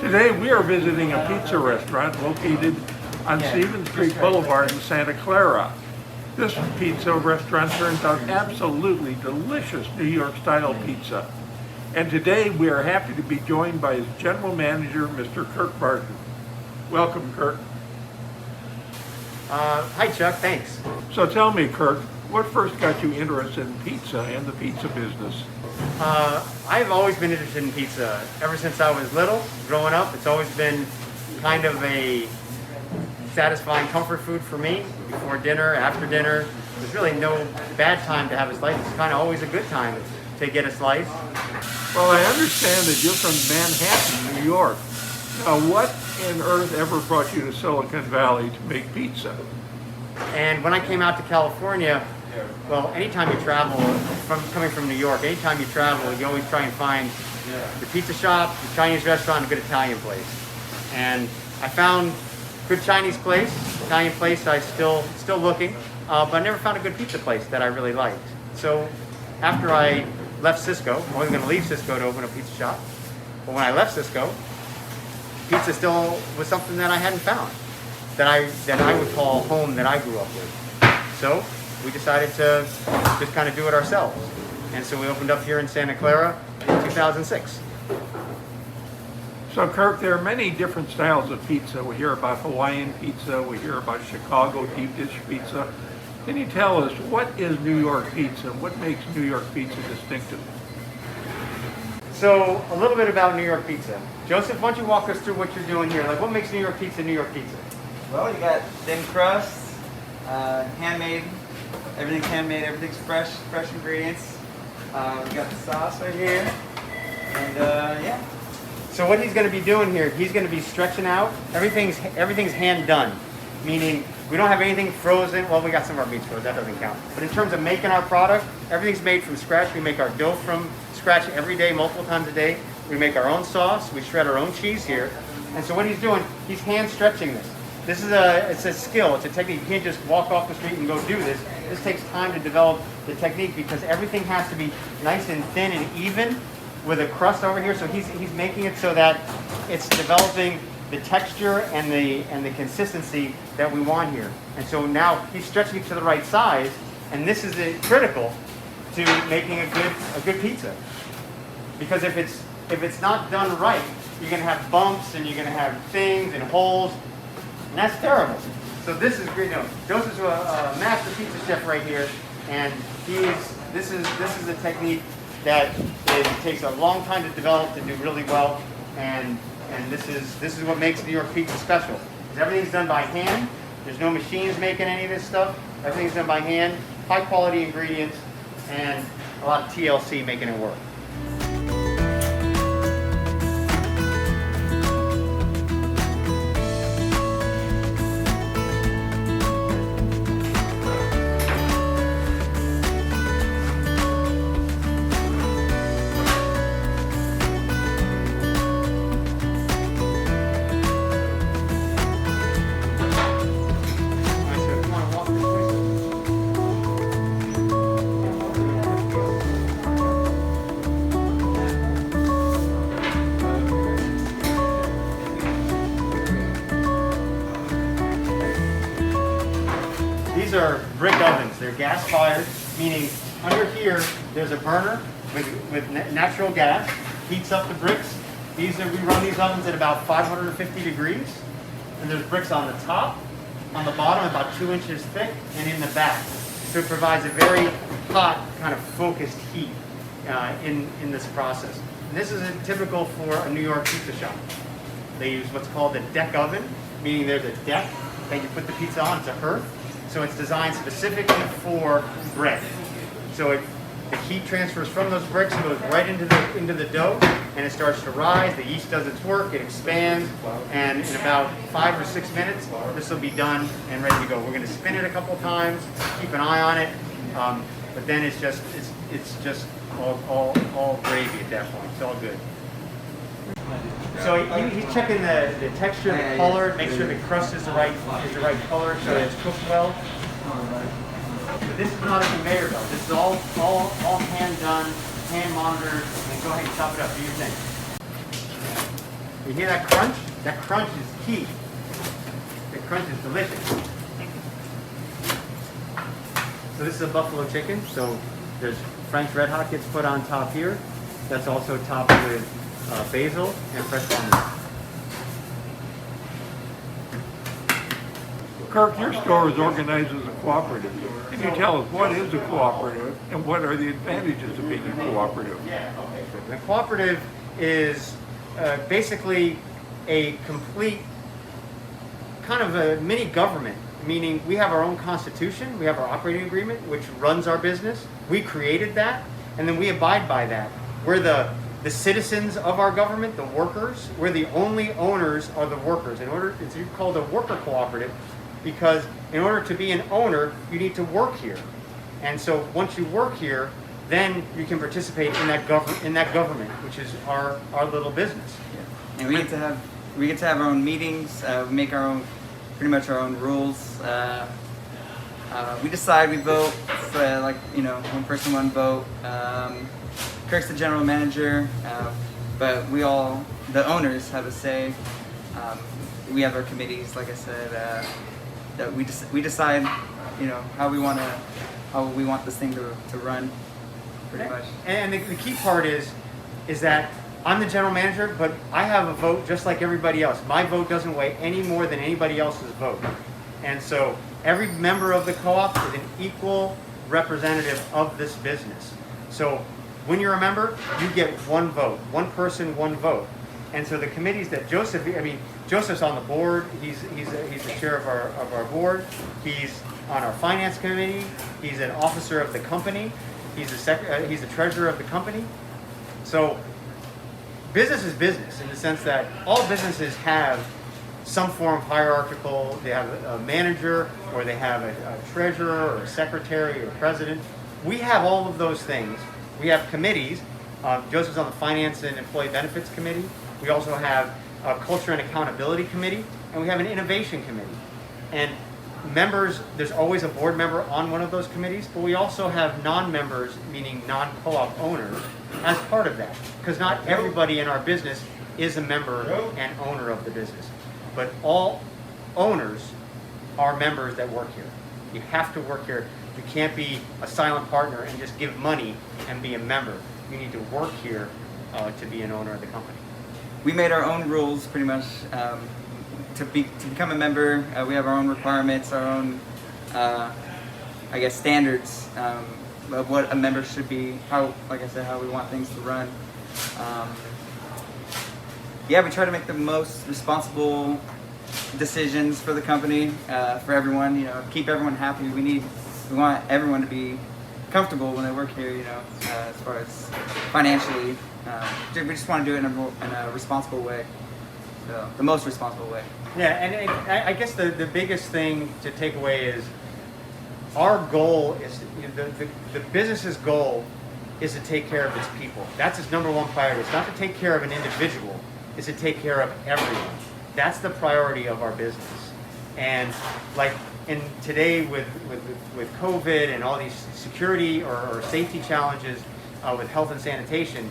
Today we are visiting a pizza restaurant located on Stevens Creek Boulevard in Santa Clara. This pizza restaurant turns out absolutely delicious New York style pizza. And today we are happy to be joined by his general manager, Mr. Kirk Varten. Welcome, Kirk. Hi Chuck, thanks. So tell me, Kirk, what first got you interested in pizza and the pizza business? I've always been interested in pizza. Ever since I was little, growing up, it's always been kind of a satisfying comfort food for me. Before dinner, after dinner, there's really no bad time to have a slice. It's kind of always a good time to get a slice. Well, I understand that you're from Manhattan, New York. Now, what on earth ever brought you to Silicon Valley to make pizza? And when I came out to California, well, anytime you travel, coming from New York, anytime you travel, you always try and find the pizza shop, the Chinese restaurant, a good Italian place. And I found a good Chinese place, Italian place. I still looking, but I never found a good pizza place that I really liked. So after I left Cisco, I wasn't going to leave Cisco to open a pizza shop, but when I left Cisco, pizza still was something that I hadn't found, that I would call home, that I grew up with. So we decided to just kind of do it ourselves. And so we opened up here in Santa Clara in 2006. So Kirk, there are many different styles of pizza. We hear about Hawaiian pizza, we hear about Chicago deep dish pizza. Can you tell us, what is New York pizza? What makes New York pizza distinctive? So a little bit about New York pizza. Joseph, why don't you walk us through what you're doing here? Like, what makes New York pizza New York pizza? Well, you got thin crust, handmade. Everything's handmade. Everything's fresh ingredients. We got the sauce right here, and yeah. So what he's going to be doing here, he's going to be stretching out. Everything's hand done, meaning we don't have anything frozen. Well, we got some of our meats frozen. That doesn't count. But in terms of making our product, everything's made from scratch. We make our dough from scratch every day, multiple times a day. We make our own sauce. We shred our own cheese here. And so what he's doing, he's hand stretching this. It's a skill, it's a technique. You can't just walk off the street and go do this. This takes time to develop the technique because everything has to be nice and thin and even with a crust over here. So he's making it so that it's developing the texture and the consistency that we want here. And so now he's stretching it to the right size, and this is critical to making a good pizza. Because if it's not done right, you're gonna have bumps and you're gonna have things and holes. And that's terrible. So this is great. Joseph's a master pizza chef right here, and this is a technique that it takes a long time to develop to do really well, and this is what makes New York pizza special. Because everything's done by hand. There's no machines making any of this stuff. Everything's done by hand, high quality ingredients, and a lot of TLC making it work. These are brick ovens. They're gas fired, meaning under here there's a burner with natural gas, heats up the bricks. We run these ovens at about 550 degrees, and there's bricks on the top, on the bottom, about 2 inches thick, and in the back. So it provides a very hot, kind of focused heat in this process. And this is typical for a New York pizza shop. They use what's called a deck oven, meaning there's a deck that you put the pizza on. It's a hearth. So it's designed specifically for bread. So the heat transfers from those bricks and goes right into the dough, and it starts to rise. The yeast does its work, it expands, and in about 5 or 6 minutes, this will be done and ready to go. We're going to spin it a couple times, keep an eye on it, but then it's just all gravy at that point. It's all good. So he's checking the texture, the color, make sure the crust is the right color, so that it's cooked well. But this is not a conveyor belt. This is all hand done, hand monitored, and go ahead and chop it up. Do your thing. You hear that crunch? That crunch is key. The crunch is delicious. So this is a buffalo chicken. So there's French red hot gets put on top here. That's also topped with basil and fresh parmesan. Kirk, your store is organized as a cooperative. Can you tell us what is a cooperative and what are the advantages of being a cooperative? The cooperative is basically a complete kind of a mini government, meaning we have our own constitution, we have our operating agreement, which runs our business. We created that, and then we abide by that. We're the citizens of our government, the workers. We're the only owners of the workers. It's called a worker cooperative because in order to be an owner, you need to work here. And so once you work here, then you can participate in that government, which is our little business. Yeah. And we get to have our own meetings. We make pretty much our own rules. We decide. We vote. For, one person, one vote. Kirk's the general manager, but the owners have a say. We have our committees, like I said, that we decide, how we want this thing to run. Pretty much. And the key part is that I'm the general manager, but I have a vote just like everybody else. My vote doesn't weigh any more than anybody else's vote. And so every member of the co-op is an equal representative of this business. So when you're a member, you get one vote, one person, one vote. And so the committees that Joseph's on the board. He's the chair of our board. He's on our finance committee. He's an officer of the company. He's the treasurer of the company. So business is business in the sense that all businesses have some form of hierarchical. They have a manager, or they have a treasurer, or a secretary, or president. We have all of those things. We have committees. Joseph's on the finance and employee benefits committee. We also have a culture and accountability committee, and we have an innovation committee. And members, there's always a board member on one of those committees, but we also have non-members, meaning non-co-op owners, as part of that. Because not everybody in our business is a member and owner of the business. But all owners are members that work here. You have to work here. You can't be a silent partner and just give money and be a member. You need to work here to be an owner of the company. We made our own rules, pretty much. To become a member, we have our own requirements, our own, standards of what a member should be. How we want things to run. We try to make the most responsible decisions for the company, for everyone. Keep everyone happy. We want everyone to be comfortable when they work here. As far as financially, we just want to do it in a responsible way. So, the most responsible way. Yeah, and I guess the biggest thing to take away is our goal is the business's goal is to take care of its people. That's its number one priority. It's not to take care of an individual. It's to take care of everyone. That's the priority of our business. And today with COVID and all these security or safety challenges with health and sanitation,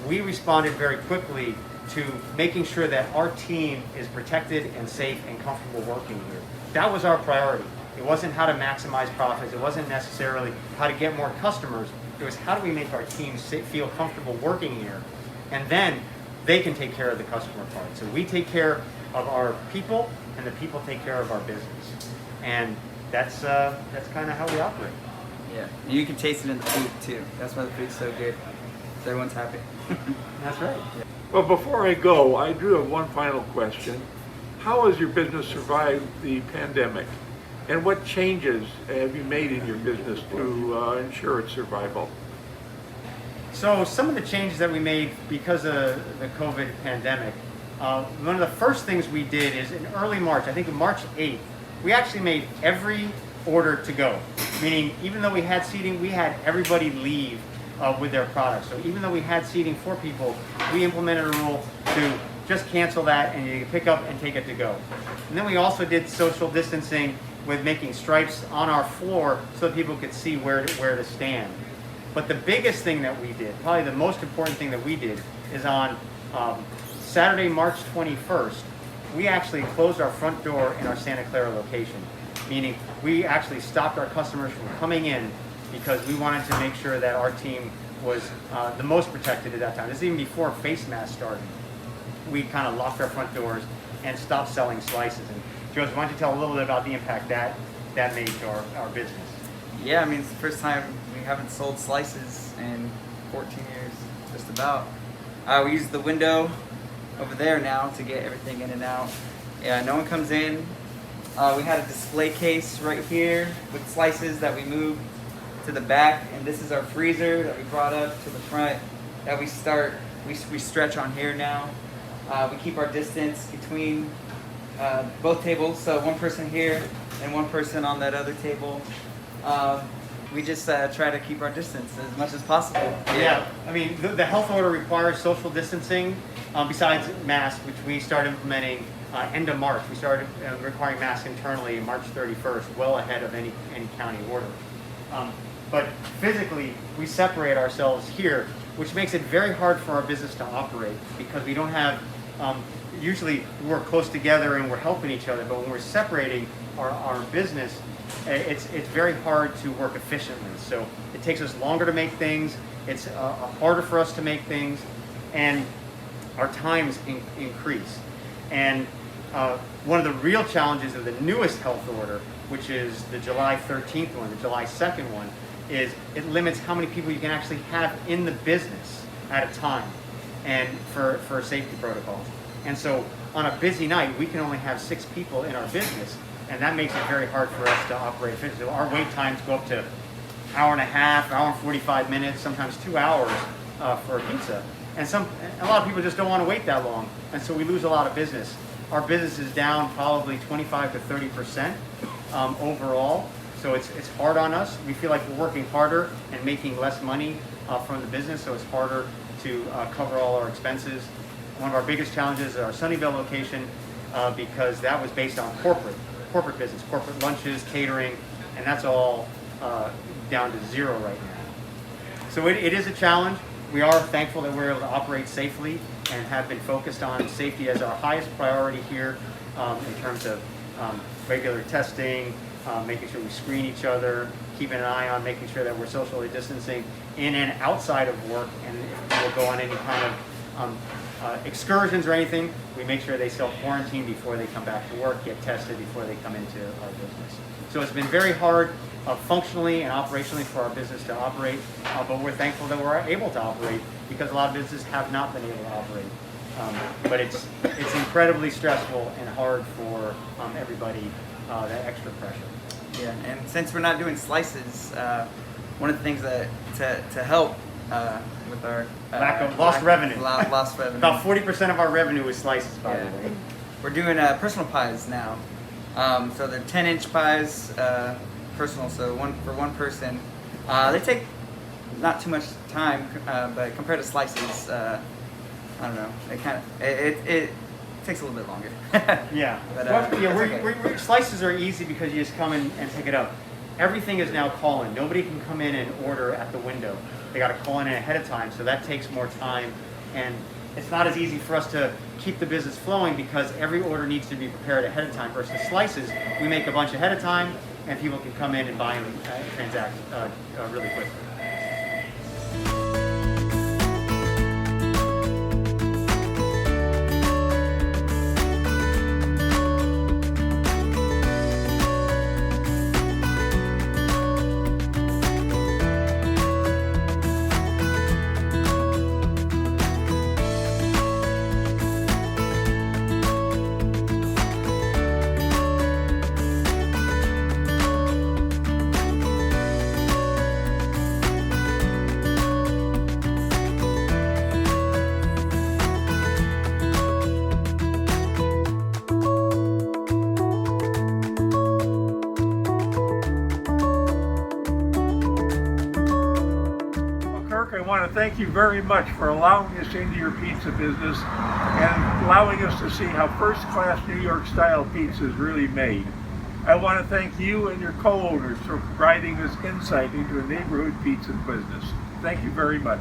we responded very quickly to making sure that our team is protected and safe and comfortable working here. That was our priority. It wasn't how to maximize profits. It wasn't necessarily how to get more customers. It was how do we make our team feel comfortable working here, and then they can take care of the customer part. So we take care of our people, and the people take care of our business, and that's kind of how we operate. Yeah, and you can taste it in the food too. That's why the food's so good. So everyone's happy. That's right. Yeah. Well, before I go, I do have one final question. How has your business survived the pandemic? And what changes have you made in your business to ensure its survival? So some of the changes that we made because of the COVID pandemic, one of the first things we did is in early March, I think on March 8th, we actually made every order to go. Meaning, even though we had seating, we had everybody leave with their products. So even though we had seating for people, we implemented a rule to just cancel that and you can pick up and take it to go. And then we also did social distancing with making stripes on our floor so that people could see where to stand. But the biggest thing that we did, probably the most important thing that we did, is on Saturday, March 21st, we actually closed our front door in our Santa Clara location, meaning we actually stopped our customers from coming in because we wanted to make sure that our team was the most protected at that time. This is even before face masks started. We kind of locked our front doors and stopped selling slices. And Joseph, why don't you tell a little bit about the impact that made to our business? Yeah, I mean, it's the first time we haven't sold slices in 14 years, just about. We use the window over there now to get everything in and out. Yeah, no one comes in. We had a display case right here with slices that we moved to the back, and this is our freezer that we brought up to the front that we stretch on here now. We keep our distance between both tables, so one person here and one person on that other table. We just try to keep our distance as much as possible. Yeah, I mean, the health order requires social distancing besides masks, which we started implementing end of March. We started requiring masks internally March 31st, well ahead of any county order. But physically, we separate ourselves here, which makes it very hard for our business to operate because we don't have, usually we work close together and we're helping each other, but when we're separating our business, it's very hard to work efficiently. So it takes us longer to make things, it's harder for us to make things, and our times increase. And one of the real challenges of the newest health order, which is the July 13th one, the July 2nd one, is it limits how many people you can actually have in the business at a time and for safety protocols. And so on a busy night, we can only have 6 people in our business, and that makes it very hard for us to operate efficiently. So our wait times go up to hour and a half, hour and 45 minutes, sometimes 2 hours for a pizza. And a lot of people just don't want to wait that long, and so we lose a lot of business. Our business is down probably 25 to 30% overall. So it's hard on us. We feel like we're working harder and making less money from the business, so it's harder to cover all our expenses. One of our biggest challenges is our Sunnyvale location because that was based on corporate business, corporate lunches, catering, and that's all down to 0 right now. So it is a challenge. We are thankful that we're able to operate safely and have been focused on safety as our highest priority here in terms of regular testing, making sure we screen each other, keeping an eye on making sure that we're socially distancing in and outside of work, and if we'll go on any kind of excursions or anything, we make sure they self-quarantine before they come back to work, get tested before they come into our business. So it's been very hard functionally and operationally for our business to operate, but we're thankful that we're able to operate because a lot of businesses have not been able to operate. But it's incredibly stressful and hard for everybody, that extra pressure. Yeah, and since we're not doing slices, one of the things that to help with our Lack of lost revenue. Lost revenue. About 40% of our revenue is slices, by the Yeah. way. We're doing personal pies now. So they're 10-inch pies, personal, so for one person. They take not too much time, but compared to slices, I don't know. It takes a little bit longer. Yeah. But, Well, yeah, it's okay. slices are easy because you just come in and pick it up. Everything is now call-in. Nobody can come in and order at the window. They got to call in ahead of time, so that takes more time. And it's not as easy for us to keep the business flowing because every order needs to be prepared ahead of time. Versus slices, we make a bunch ahead of time, and people can come in and buy and transact really quickly. I want to thank you very much for allowing us into your pizza business and allowing us to see how first-class New York style pizza is really made. I want to thank you and your co-owners for providing this insight into a neighborhood pizza business. Thank you very much.